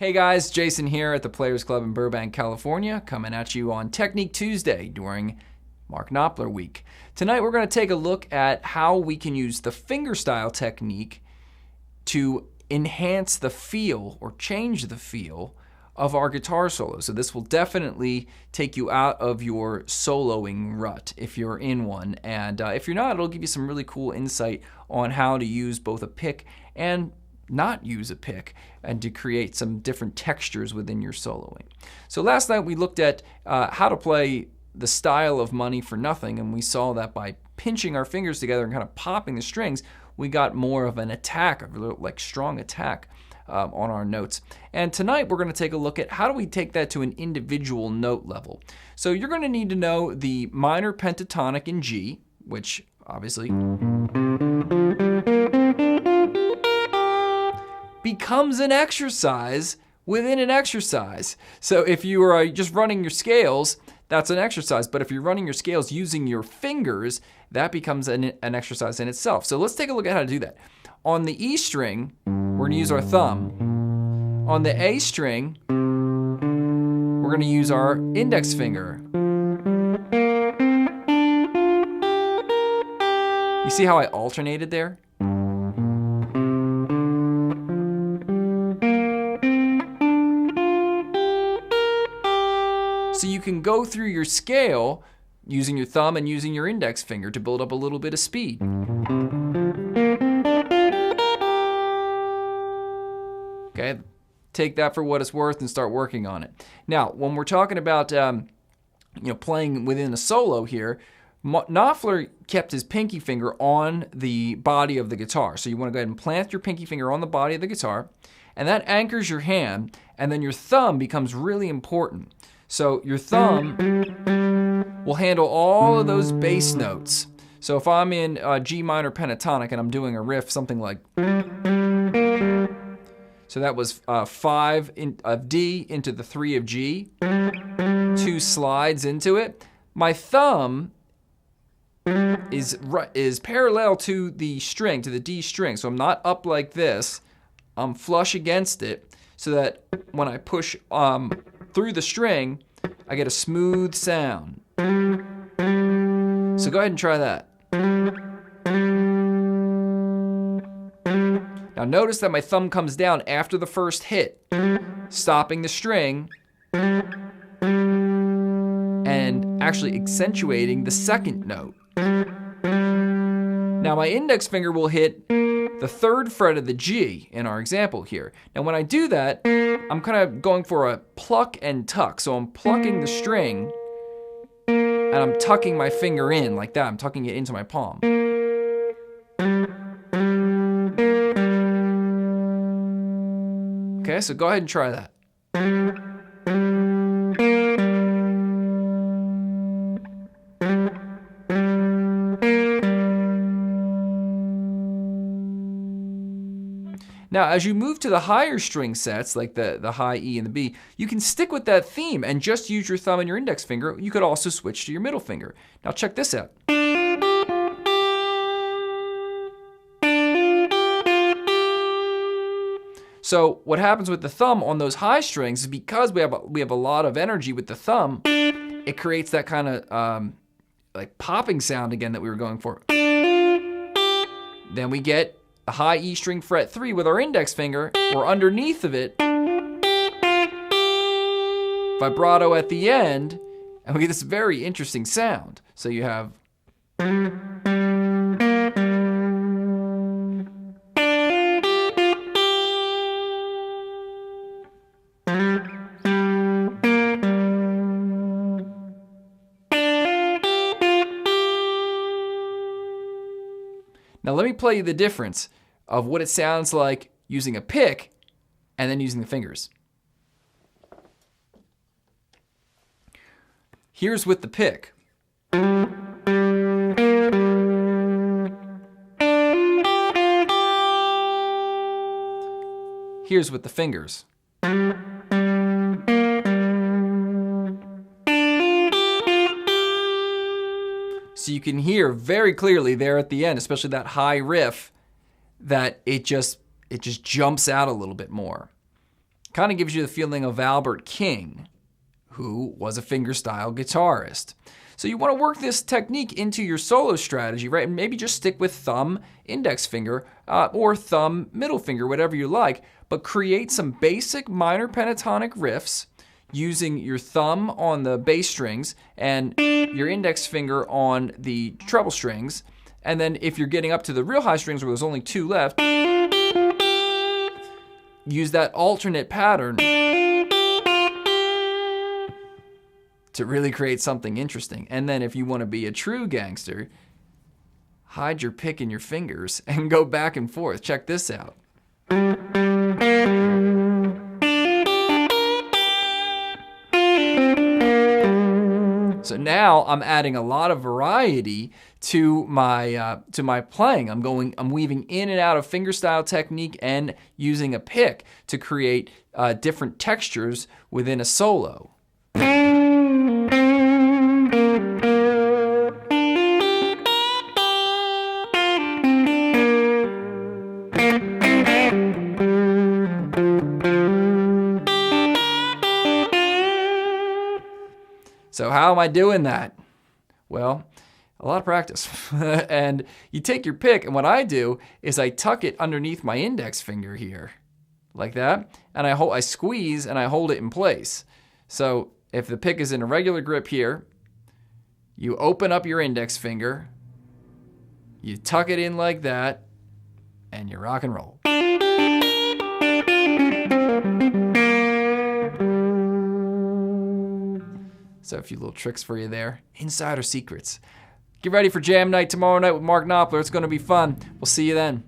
Hey guys, Jason here at the Players Club in Burbank, California, coming at you on Technique Tuesday during Mark Knopfler week. Tonight we're going to take a look at how we can use the fingerstyle technique to enhance the feel or change the feel of our guitar solo. So this will definitely take you out of your soloing rut if you're in one. And if you're not, it'll give you some really cool insight on how to use both a pick and not use a pick and to create some different textures within your soloing. So last night we looked at how to play the style of Money for Nothing, and we saw that by pinching our fingers together and kind of popping the strings, we got more of an attack, a like strong attack on our notes. And tonight we're going to take a look at how do we take that to an individual note level. So you're going to need to know the minor pentatonic in G, which obviously becomes an exercise within an exercise. So if you are just running your scales, that's an exercise. But if you're running your scales using your fingers, that becomes an exercise in itself. So let's take a look at how to do that. On the E string, we're going to use our thumb. On the A string, we're going to use our index finger. You see how I alternated there? So you can go through your scale using your thumb and using your index finger to build up a little bit of speed. Okay, take that for what it's worth and start working on it. Now, when we're talking about playing within a solo here, Knopfler kept his pinky finger on the body of the guitar. So you want to go ahead and plant your pinky finger on the body of the guitar, and that anchors your hand, and then your thumb becomes really important. So your thumb will handle all of those bass notes. So if I'm in G minor pentatonic and I'm doing a riff, something like, so that was 5 of D into the 3 of G, 2 slides into it. My thumb is parallel to the string, to the D string. So I'm not up like this. I'm flush against it so that when I push through the string, I get a smooth sound. So go ahead and try that. Now notice that my thumb comes down after the first hit, stopping the string and actually accentuating the second note. Now my index finger will hit the 3rd fret of the G in our example here. Now when I do that, I'm kind of going for a pluck and tuck. So I'm plucking the string and I'm tucking my finger in like that. I'm tucking it into my palm. Okay, so go ahead and try that. Now, as you move to the higher string sets, like the high E and the B, you can stick with that theme and just use your thumb and your index finger. You could also switch to your middle finger. Now check this out. So what happens with the thumb on those high strings is because we have a lot of energy with the thumb, it creates that kind of like popping sound again that we were going for. Then we get a high E string fret 3 with our index finger, or underneath of it, vibrato at the end, and we get this very interesting sound. So you have, now let me play you the difference of what it sounds like using a pick and then using the fingers. Here's with the pick. Here's with the fingers. So you can hear very clearly there at the end, especially that high riff, that it just jumps out a little bit more. Kind of gives you the feeling of Albert King, who was a fingerstyle guitarist. So you want to work this technique into your solo strategy, right? And maybe just stick with thumb, index finger, or thumb, middle finger, whatever you like, but create some basic minor pentatonic riffs using your thumb on the bass strings and your index finger on the treble strings. And then if you're getting up to the real high strings where there's only 2 left, use that alternate pattern to really create something interesting. And then if you want to be a true gangster, hide your pick in your fingers and go back and forth. Check this out. So now I'm adding a lot of variety to my playing. I'm weaving in and out of fingerstyle technique and using a pick to create different textures within a solo. So how am I doing that? Well, a lot of practice. And you take your pick, and what I do is I tuck it underneath my index finger here, like that, and I squeeze and I hold it in place. So if the pick is in a regular grip here, you open up your index finger, you tuck it in like that, and you rock and roll. So a few little tricks for you there. Insider secrets. Get ready for jam night tomorrow night with Mark Knopfler. It's going to be fun. We'll see you then.